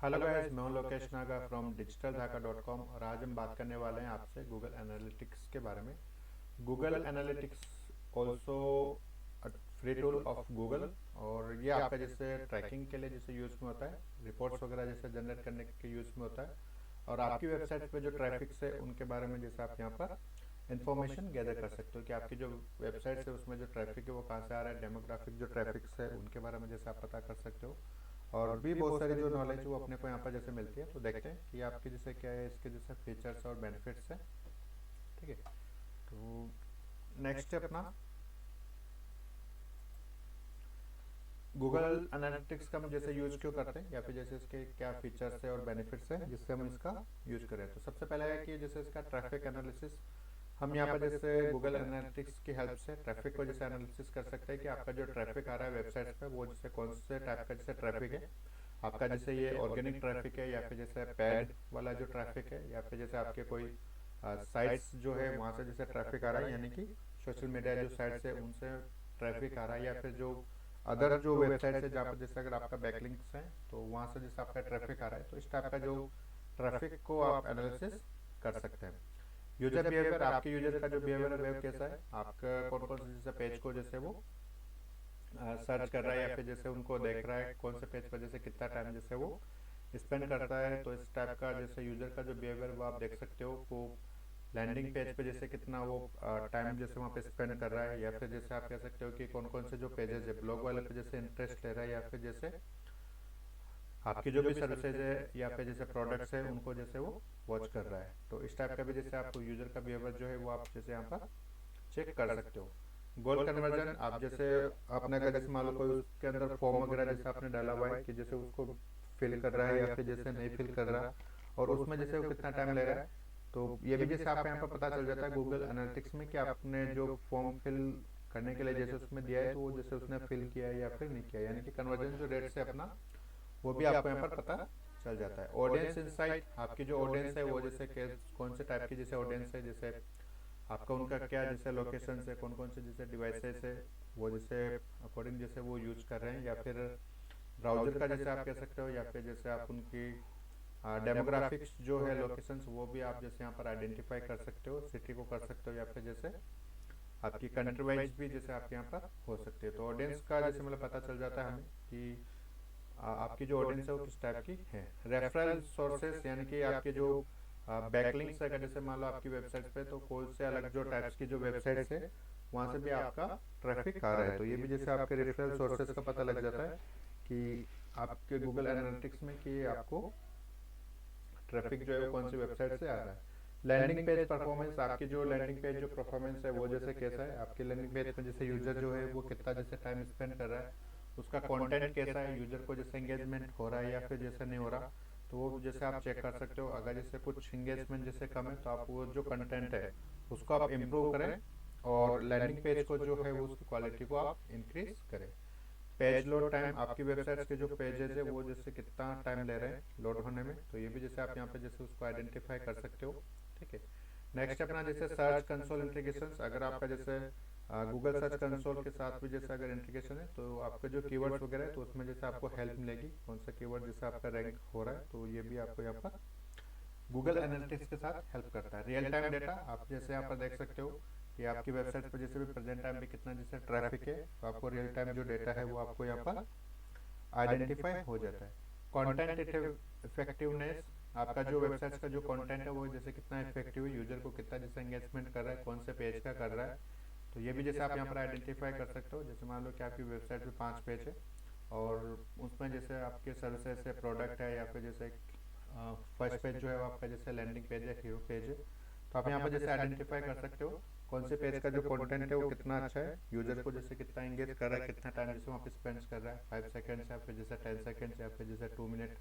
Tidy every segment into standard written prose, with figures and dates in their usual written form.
Hello guys, मैं हूं Lokesh Naga from digitaldhaka.com और आज हम बात करने वाले हैं आपसे गूगल एनालिटिक्स के बारे में। Google analytics also free tool of Google, और ये आपका जैसे ट्रैकिंग के लिए जैसे यूज़ में होता है, रिपोर्ट्स वगैरह जैसे जनरेट करने के यूज़ में होता है, और आपकी वेबसाइट पे जो ट्रैफिक्स है उनके बारे में जैसे आप यहाँ पर इन्फॉर्मेशन गैदर कर सकते हो कि आपकी जो वेबसाइट है उसमें जो ट्रैफिक है वो कहाँ से आ रहा है, डेमोग्राफिक जो ट्रैफिक्स है उनके बारे में जैसे आप पता कर सकते हो। और भी बहुत सारी जो नॉलेज वो अपने को यहाँ पर जैसे मिलती है, तो देखते हैं कि आपके जैसे क्या है, इसके जैसे फीचर्स और बेनिफिट्स हैं। ठीक है, तो नेक्स्ट है अपना गूगल एनालिटिक्स का हम जैसे यूज़ क्यों करते हैं, या फिर जैसे इसके क्या फीचर्स है और बेनिफिट्स हैं जिससे हम इसका यूज़ करें। तो सबसे पहले है कि जैसे इसका ट्रैफिक एनालिसिस, हम यहाँ पर जैसे गूगल एनालिटिक्स की हेल्प से ट्रैफिक को जैसे एनालिसिस कर सकते हैं कि आपका जो ट्रैफिक आ रहा है वेबसाइट्स पे वो जैसे कौन से टाइप का जैसे ट्रैफिक है आपका, जैसे ये ऑर्गेनिक ट्रैफिक है या फिर जैसे पैड वाला जो ट्रैफिक है, या फिर जैसे आपके कोई साइट्स जो है वहाँ से जैसे ट्रैफिक आ रहा है, यानी कि सोशल मीडिया जो साइट्स है उनसे ट्रैफिक आ रहा है, या फिर जो अदर जो वेबसाइट्स है जहाँ पर जैसे अगर आपका बैकलिंक्स है तो वहाँ से जैसे आपका ट्रैफिक आ रहा है, तो इस टाइप का जो ट्रैफिक को आप एनालिसिस कर सकते हैं। यूजर बिहेवियर, आपके यूजर का जो बिहेवियर है वो कैसा है, आपका कौन कौन से जैसे पेज को जैसे वो सर्च कर रहा है, या फिर जैसे उनको देख रहा है कौन से पेज पर जैसे कितना टाइम जैसे वो स्पेंड करता है। तो इस टाइप का जैसे यूजर का जो बिहेवियर वो आप देख सकते हो। वो लैंडिंग पेज पे जैसे कितना वो टाइम जैसे वहाँ पे स्पेंड कर रहा है, या फिर जैसे आप कह सकते हो कि कौन कौन से जो पेजेस है ब्लॉग वाले पे जैसे इंटरेस्ट ले रहा है, या फिर जैसे आपकी जो भी सर्विसेज है या फिर जैसे प्रोडक्ट्स है उनको जैसे वो वॉच कर रहा है। तो इस टाइप का भी जैसे आप यूजर का बिहेवियर जो है वो आप जैसे यहाँ पर चेक कर सकते हो। गोल कन्वर्जन, आप जैसे आपने अगर जैसे मान लो कोई उसके अंदर फॉर्म वगैरह जैसे आपने डाला हुआ है कि जैसे उसको फिल कर रहा है या फिर जैसे नहीं फिल कर रहा, और उसमें जैसे वो कितना टाइम ले रहा है, तो ये भी जैसे आपको यहाँ पर पता चल जाता है गूगल एनालिटिक्स में कि आपने जो फॉर्म फिल करने के लिए जैसे उसमें दिया है तो वो जैसे उसने फिल किया है या फिर नहीं किया, यानी कि कन्वर्जन जो रेट से अपना वो भी आपको यहाँ पर पता चल जाता है। ऑडियंस इंसाइट, आपकी जो ऑडियंस है वो जैसे कौन से टाइप की जैसे ऑडियंस है, जैसे आपका उनका क्या जैसे लोकेशन है, कौन कौन से जैसे डिवाइसेस है वो जैसे अकॉर्डिंग जैसे वो यूज कर रहे हैं, या फिर ब्राउजर का जैसे आप कह सकते हो, या फिर जैसे आप उनकी डेमोग्राफिक्स जो है लोकेशंस वो भी आप जैसे यहाँ पर आइडेंटिफाई कर सकते हो, सिटी को कर सकते हो, या फिर जैसे आपकी कंट्री वाइज भी जैसे आप यहाँ पर हो सकते हैं। तो ऑडियंस का जैसे मतलब पता चल जाता है हमें कि आपकी जो ऑडियंस है वो किस टाइप की है। रेफरल सोर्सेस, यानी कि आपके जो बैकलिंक्स है, अगर जैसे मान लो आपकी वेबसाइट पे तो कौन से अलग जो टाइप्स की जो वेबसाइट्स है वहाँ से भी आपका ट्रैफिक आ रहा है, तो ये भी जैसे आपके रेफरल सोर्सेस का पता लग जाता है कि आपके गूगल एनालिटिक्स में कि आपको ट्रैफिक जो है वो कौन सी वेबसाइट से आ रहा है। लैंडिंग पेज परफॉर्मेंस, आपकी जो लैंडिंग पेज जो परफॉर्मेंस है वो जैसे कैसा है, आपके लैंडिंग पेज पर जैसे यूजर जो है वो कितना जैसे टाइम स्पेंड कर रहा है, उसका कंटेंट कैसा है, यूजर को जैसे एंगेजमेंट हो रहा है या फिर जैसे नहीं हो रहा, तो वो जैसे आप चेक कर सकते हो। अगर जैसे कुछ एंगेजमेंट जैसे कम है तो आप वो जो कंटेंट है उसको आप इम्प्रूव करें, और लैंडिंग पेज को जो है वो उसकी क्वालिटी को आप इंक्रीज करें। पेज लोड टाइम, आपकी वेबसाइट्स के जो पेजेस है वो जैसे कितना टाइम ले रहे हैं लोड होने में, तो ये भी जैसे आप यहाँ पे जैसे उसको आइडेंटिफाई कर सकते हो। ठीक है, नेक्स्ट अपना जैसे सर्च कंसोल इंटीग्रेशन, अगर आपका जैसे गूगल सर्च कंसोल के साथ भी जैसे अगर इंटीग्रेशन है तो आपके जो कीवर्ड्स वगैरह है तो उसमें जैसे आपको हेल्प मिलेगी कौन सा कीवर्ड जैसे आपका रैंक हो रहा है, तो ये भी आपको यहाँ पर गूगल एनालिटिक्स के साथ हेल्प करता है। रियल टाइम डेटा, आप जैसे यहाँ पर देख सकते हो कि आपकी वेबसाइट पर जैसे भी प्रेजेंट टाइम में कितना जैसे ट्रैफिक है, तो आपको रियल टाइम जो डेटा है वो आपको यहाँ पर आइडेंटिफाई हो जाता है। कंटेंट इफेक्टिवनेस, आपका जो वेबसाइट का जो कंटेंट है वो जैसे कितना इफेक्टिव है, यूजर को कितना जैसे एंगेजमेंट कर रहा है, कौन से पेज का कर रहा है, तो ये भी जैसे आप यहाँ पर आइडेंटिफाई कर सकते हो। जैसे मान लो कि आपकी वेबसाइट पे 5 पेज है और उसमें जैसे आपके सर्विसेज से प्रोडक्ट है, या फिर जैसे फर्स्ट पेज जो है वो आपका जैसे लैंडिंग पेज है, हीरो पेज है, तो आप यहाँ पर जैसे आइडेंटिफाई कर सकते हो कौन से पेज का जो कंटेंट है वो कितना अच्छा है, यूजर को जैसे कितना एंगेज कर रहा है, कितना टाइम जैसे वहाँ पे स्पेंड कर रहा है, 5 सेकेंड्स या फिर जैसे 10 सेकेंड्स या फिर जैसे 2 मिनट।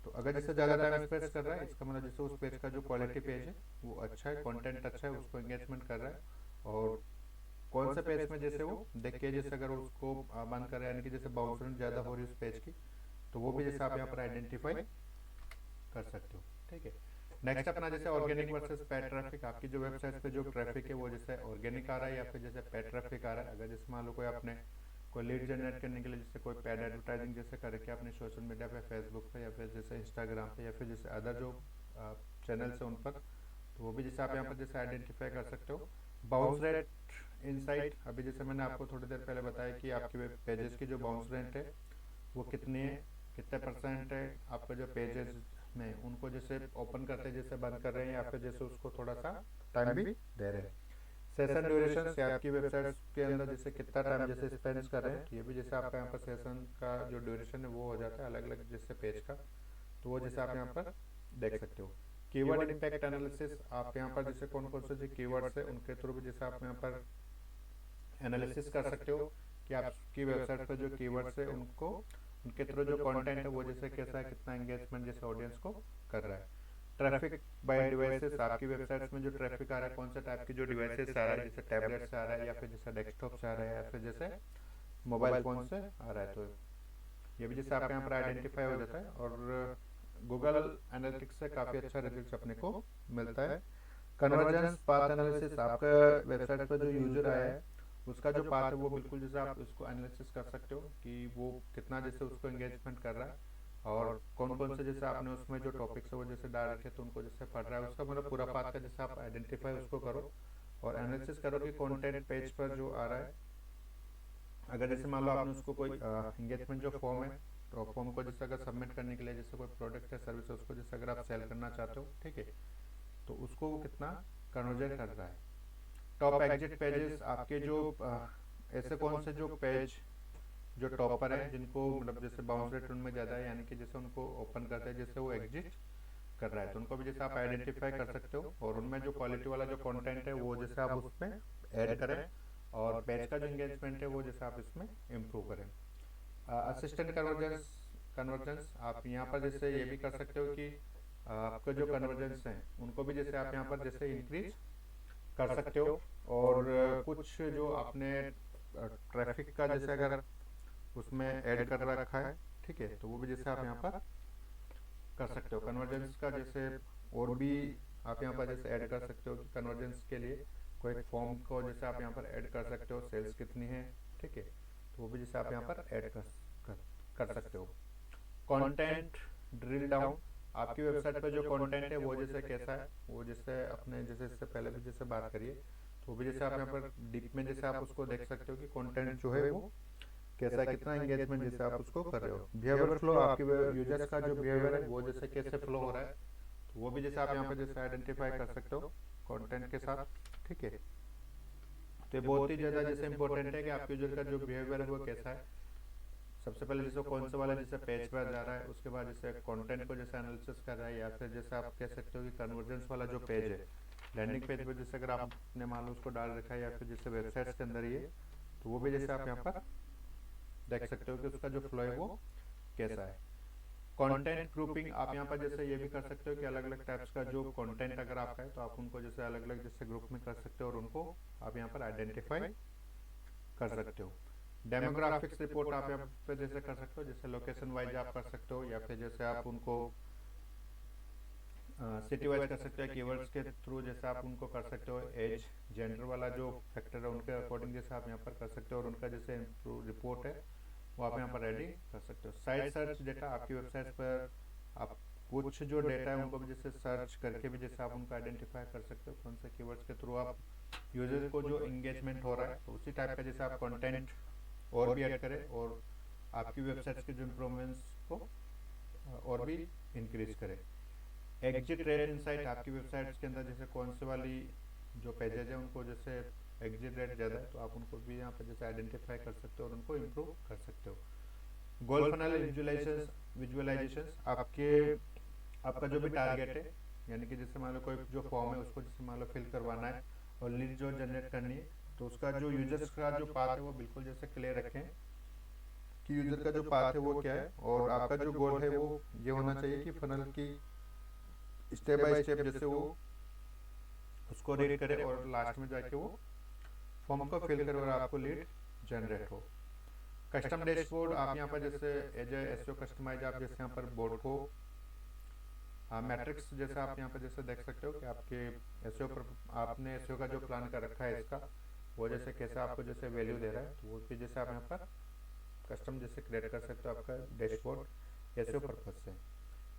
तो अगर जैसे ज़्यादा टाइम स्पेंड कर रहा है इसका मतलब जैसे उस पेज का जो क्वालिटी पेज है वो अच्छा है, कंटेंट अच्छा है, उसको एंगेजमेंट कर रहा है। और कौन से पेज में जैसे वो देख के जैसे अगर उसको बंद कर रहा है, यानी कि जैसे बाउंस रेट ज़्यादा हो रही है उस पेज की, तो वो भी जैसे आप यहाँ पर आइडेंटिफाई कर सकते हो। ठीक है, नेक्स्ट अपना जैसे ऑर्गेनिक वर्सेस पेड ट्रैफिक, आपकी जो वेबसाइट पे जो ट्रैफिक है वो जैसे ऑर्गेनिक आ रहा है या फिर जैसे पेड ट्रैफिक आ रहा है। अगर जैसे मान लो कोई आपने कोई लीड जनरेट करने के लिए जैसे कोई पेड एडवर्टाइजिंग जैसे करके अपने सोशल मीडिया पे, फेसबुक पे या फिर जैसे इंस्टाग्राम पे या फिर जैसे अदर जो चैनल्स हैं उन पर, तो वो भी जैसे आप यहाँ पर जैसे आइडेंटिफाई कर सकते हो। बाउंस रेट इनसाइट, अभी जैसे मैंने आपको थोड़ी देर पहले बताया कि आपके वेब पेजेस की जो बाउंस रेट है वो कितनी है, कितने परसेंट है आपका जो पेजेस में उनको जैसे ओपन करते जैसे बंद कर रहे हैं या फिर जैसे उसको थोड़ा सा टाइम भी दे रहे हैं। सेशन ड्यूरेशन से आपकी वेबसाइट के अंदर जैसे कितना टाइम जैसे स्पेंड कर रहे हैं, तो ये भी जैसे आपका यहाँ पर सेशन का जो ड्यूरेशन है वो हो जाता है अलग अलग जैसे पेज का, तो वो जैसे आप यहाँ पर देख सकते हो। कीवर्ड इम्पैक्ट एनालिसिस, आप यहाँ पर जैसे कौन कौन से जो कीवर्ड्स है उनके थ्रू भी जैसे आप यहाँ पर एनालिसिस कर सकते हो कि आपकी वेबसाइट पर जो कीवर्ड्स है उनको, उनके थ्रू जो कंटेंट है वो जैसे कैसा है, कितना एंगेजमेंट जैसे ऑडियंस को कर रहा है। ट्रैफिक बाय डिवाइसेस, आपकी वेबसाइट्स में जो ट्रैफिक आ रहा है कौन सा टाइप की जो डिवाइसेस आ रहा है, जैसे टैबलेट से आ रहा है या फिर जैसे डेस्कटॉप से आ रहा है या फिर जैसे मोबाइल फ़ोन से आ रहा है, तो ये भी जैसे आपके यहाँ पर आइडेंटिफाई हो जाता है। और गूगल एनालिटिक्स से काफ़ी अच्छा रिजल्ट अपने को मिलता है। कन्वर्जेंस पाथ एनालिसिस, आपका वेबसाइट पर जो यूजर आया है उसका जो पाथ है वो बिल्कुल जैसे आप उसको एनालिसिस कर सकते हो कि वो कितना जैसे उसको एंगेजमेंट कर रहा है और कौन कौन से जैसे आपने उसमें जो टॉपिक्स है वो जैसे डाल रखे तो उनको जैसे पढ़ रहा है, उसका मतलब पूरा पाथ का जैसे आप आइडेंटिफाई उसको करो और एनालिसिस करो कि कंटेंट पेज पर जो आ रहा है, अगर जैसे मान लो आपने उसको कोई एंगेजमेंट जो फॉर्म है, तो फॉर्म को जैसे अगर सबमिट करने के लिए जैसे कोई प्रोडक्ट है सर्विस है उसको जैसे अगर आप सेल करना चाहते हो, ठीक है, तो उसको वो कितना कन्वर्जन कर रहा है। टॉप एग्जिट पेजेस, आपके जो ऐसे कौन से जो पेज जो टॉप पर है जिनको मतलब जैसे बाउंस रेट उनमें ज़्यादा है, यानी कि जैसे उनको ओपन करते हैं जैसे वो एग्जिट कर रहा है, तो उनको भी जैसे आप आइडेंटिफाई कर सकते हो और उनमें जो क्वालिटी वाला जो कंटेंट है वो जैसे आप उसमें ऐड करें और पेज का जो एंगेजमेंट है वो जैसे आप इसमें इम्प्रूव करें। असिस्टेंट कन्वर्जेंस, कन्वर्जेंस आप यहाँ पर जैसे ये भी कर सकते हो कि आपके जो कन्वर्जेंस हैं उनको भी जैसे आप यहाँ पर जैसे इंक्रीज कर सकते हो। और कुछ जो आपने ट्रैफिक का जैसे अगर उसमें ऐड कर रखा है, ठीक है, तो वो भी जैसे आप यहाँ पर कर सकते हो। कन्वर्जेंस का जैसे और भी आप यहाँ पर जैसे ऐड कर सकते हो कि कन्वर्जेंस के लिए कोई एक फॉर्म को जैसे आप यहाँ पर ऐड कर सकते हो, सेल्स कितनी है, ठीक है, तो वो भी जैसे आप यहाँ पर ऐड कर, कर सकते हो। कंटेंट ड्रिल डाउन, आपकी वेबसाइट पर जो कंटेंट है वो जैसे कैसा है, वो जैसे अपने जैसे इससे पहले भी जैसे बात करिए, तो भी जैसे आप यहाँ पर डीप में जैसे आप उसको देख सकते हो कि कंटेंट जो है वो कैसा, कितना एंगेजमेंट जैसे आप उसको कर रहे हो। बिहेवियर फ्लो, आपके यूजर्स का जो बिहेवियर है वो जैसे कैसे फ्लो हो रहा है, तो वो भी जैसे आप यहाँ पर जैसे आइडेंटिफाई कर सकते हो कंटेंट के साथ, ठीक है। तो ये बहुत ही ज़्यादा जैसे इंपॉर्टेंट है कि आपके यूजर का जो बिहेवियर है वो कैसा है। सबसे पहले जैसे कौन सा वाला जैसे पेज पर जा रहा है, उसके बाद जैसे कंटेंट को जैसे एनालिसिस कर रहा है, या फिर जैसे आप कह सकते हो कि कन्वर्जेंस वाला जो पेज है लैंडिंग पेज पर जैसे अगर आपने मान लो उसको डाल रखा है या फिर जैसे वेबसाइट्स के अंदर ही है, तो वो भी जैसे आप यहाँ पर देख सकते हो कि उसका जो फ्लो है वो कैसा है। कंटेंट ग्रुपिंग, आप यहाँ पर जैसे ये भी कर सकते हो कि अलग अलग टाइप्स का जो कंटेंट अगर आपका है तो आप उनको जैसे अलग अलग जैसे ग्रुप में कर सकते हो और उनको आप यहाँ पर आइडेंटिफाई कर सकते हो। डेमोग्राफिक्स रिपोर्ट आप यहाँ पे जैसे कर सकते हो, जैसे लोकेशन वाइज आप कर सकते हो या फिर जैसे आप उनको सिटी वाइज कर सकते हो, कीवर्ड्स के थ्रू जैसे आप उनको कर सकते हो। एज जेंडर वाला जो फैक्टर है उनके अकॉर्डिंग जैसे आप यहाँ पर कर सकते हो और उनका जैसे रिपोर्ट है वो आप यहाँ पर रेडी कर सकते हो। साइट सर्च डेटा, आपकी वेबसाइट पर आप कुछ जो डेटा है उनको भी जैसे सर्च करके भी जैसे आप उनको आइडेंटिफाई कर सकते हो कौन से कीवर्ड्स के थ्रू आप यूजर को जो एंगेजमेंट हो रहा है, तो उसी टाइप का जैसे आप कंटेंट और भी ऐड करें और आपकी वेबसाइट्स के जो इम्प्रूवमेंट्स को और भी इंक्रीज करें। एग्जिट रेट इनसाइट, आपकी वेबसाइट्स के अंदर जैसे कौन से वाली जो पेजेज है उनको जैसे एग्जिट रेट ज़्यादा है तो आप उनको भी यहाँ पर जैसे आइडेंटिफाई कर सकते हो और उनको इम्प्रूव कर सकते हो। गोल फनल विजुअलाइजेशंस, आपका जो भी टारगेट है, यानी कि जैसे मान लो कोई जो फॉर्म है उसको जैसे मान लो फिल करवाना है और लीड जो जनरेट करनी है, तो उसका जो यूजर्स का जो पाथ है वो बिल्कुल जैसे क्लियर रखें कि यूजर का जो पाथ है वो क्या है और आपका जो गोल है वो ये होना चाहिए कि फनल की स्टेप बाय स्टेप जैसे वो उसको रीड करे और लास्ट में जाके वो फॉर्म को फिल करे और आपको लीड जनरेट हो। कस्टम डैशबोर्ड, आप यहाँ पर जैसे एज एसईओ कस्टमाइज आप जैसे यहाँ पर बोर्ड को मैट्रिक्स जैसे आप यहाँ पर जैसे देख सकते हो कि आपके एसईओ पर आपने एसईओ का जो प्लान कर रखा है इसका वो जैसे कैसे आपको जैसे वैल्यू दे रहा है, तो वो भी जैसे आप यहाँ पर कस्टम जैसे क्रिएट कर सकते हो आपका डैशबोर्ड एसईओ पर्पज से।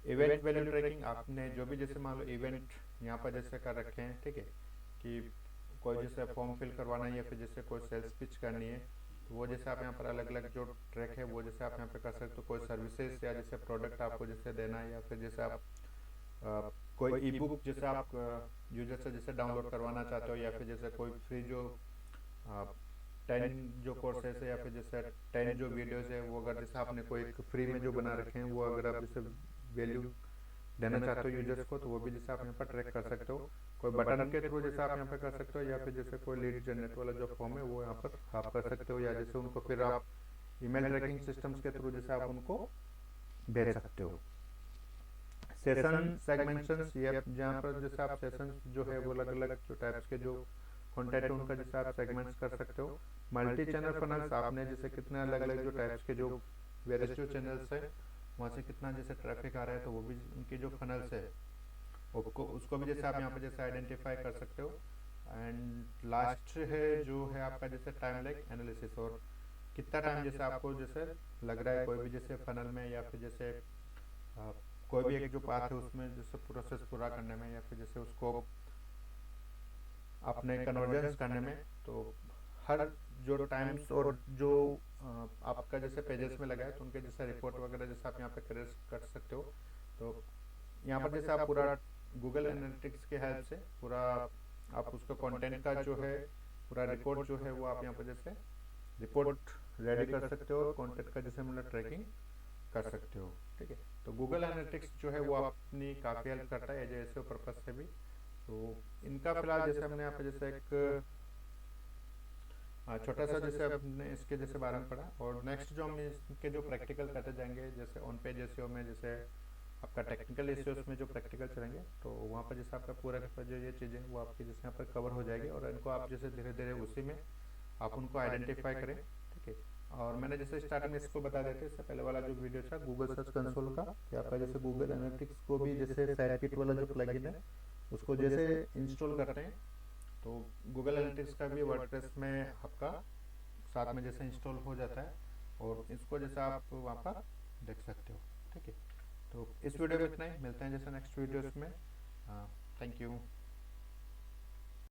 इवेंट वैल्यू ट्रैकिंग, आपने जो भी जैसे मान लो इवेंट यहाँ पर जैसे कर रखे हैं, ठीक है, कि कोई जैसे फॉर्म फिल करवाना है या फिर जैसे कोई सेल्स पिच करनी है, तो वो जैसे आप यहाँ पर अलग अलग जो ट्रैक है वो जैसे आप यहाँ पे कर सकते हो। कोई सर्विसेज या जैसे प्रोडक्ट आपको जैसे देना है, या फिर जैसे आप कोई ई बुक जैसे आप यूजर से जैसे डाउनलोड करवाना चाहते हो, या फिर जैसे कोई फ्री जो 10 जो कोर्सेस है या फिर जैसे 10 जो वीडियोस है वो अगर जैसे आपने कोई फ्री में जो बना रखे हैं वो अगर आप जैसे वैल्यू देना चाहते हो यूजर्स को, तो वो भी जैसे आप यहाँ पर ट्रैक कर सकते हो। कोई बटन के थ्रू जैसे आप यहाँ पे कर सकते हो, या फिर जैसे कोई लीड जनरेट वाला जो फॉर्म है वो यहाँ पर आप कर सकते हो, या जैसे उनको फिर आप ईमेल ट्रैकिंग सिस्टम्स के थ्रू जैसे आप उनको भेज सकते हो। सेशन सेगमेंशंस, ये जहाँ पर जैसे आप सेशन जो है वो अलग अलग जो टाइप्स के जो कॉन्टेंट है उनका जैसे आप सेगमेंट्स कर सकते हो। मल्टी चैनल फनल्स, आपने जैसे कितने अलग अलग जो टाइप्स के जो वेरियस जो चैनल्स है वहाँ से कितना जैसे ट्रैफिक आ रहा है, तो वो भी उनकी जो फनल्स है उसको भी जैसे आप यहाँ पे जैसे आइडेंटिफाई कर सकते हो। एंड लास्ट है जो है आपका जैसे टाइम लाइक एनालिसिस, और कितना टाइम जैसे आपको जैसे लग रहा है कोई भी जैसे फनल में, या फिर जैसे कोई भी एक जो पाथ है उसमें जैसे प्रोसेस पूरा करने में, या फिर जैसे उसको अपने कन्वर्जेंस करने में। तो हर जो टाइम्स और जो आपका जैसे पेजेस में लगा है तो उनके जैसे रिपोर्ट वगैरह जैसे आप यहाँ पे क्रिएट कर सकते हो। तो यहाँ पर जैसे आप पूरा गूगल एनालिटिक्स के हेल्प से पूरा आप उसका कंटेंट का जो है पूरा रिकॉर्ड जो है वो आप यहाँ पर जैसे रिपोर्ट रेडी कर सकते हो, और कंटेंट का जैसे मतलब ट्रैकिंग कर सकते हो, ठीक है। तो गूगल एनालिटिक्स जो है वो अपनी काफ़ी हेल्प करता है एज एसईओ पर्पज से भी। तो इनका फिलहाल जैसे हमने यहाँ पे जैसे एक छोटा सा जैसे अपने इसके जैसे बारे में पढ़ा, और नेक्स्ट जो हम इसके जो प्रैक्टिकल करते जाएंगे जैसे ऑन पेज एसईओ में जैसे आपका टेक्निकल एसईओ में जो प्रैक्टिकल चलेंगे, तो वहाँ पर जैसे आपका पूरा का जो ये चीज़ें वो आपकी जैसे यहाँ पर कवर हो जाएगी, और इनको आप जैसे धीरे धीरे उसी में आप उनको आइडेंटिफाई करें, ठीक है। और मैंने जैसे स्टार्टिंग में इसको बता देते इससे पहले वाला जो वीडियो था गूगल सर्च कंसोल का, कि आपका जैसे गूगल एनालिटिक्स को भी जैसे साइटकिट वाला जो प्लगइन है उसको जैसे इंस्टॉल करते हैं, तो गूगल एनालिटिक्स का भी वर्डप्रेस में आपका साथ में जैसे इंस्टॉल हो जाता है, और इसको जैसे आप वहाँ पर देख सकते हो, ठीक है। तो इस वीडियो में इतना ही, मिलते हैं जैसे नेक्स्ट वीडियोस में। Thank you.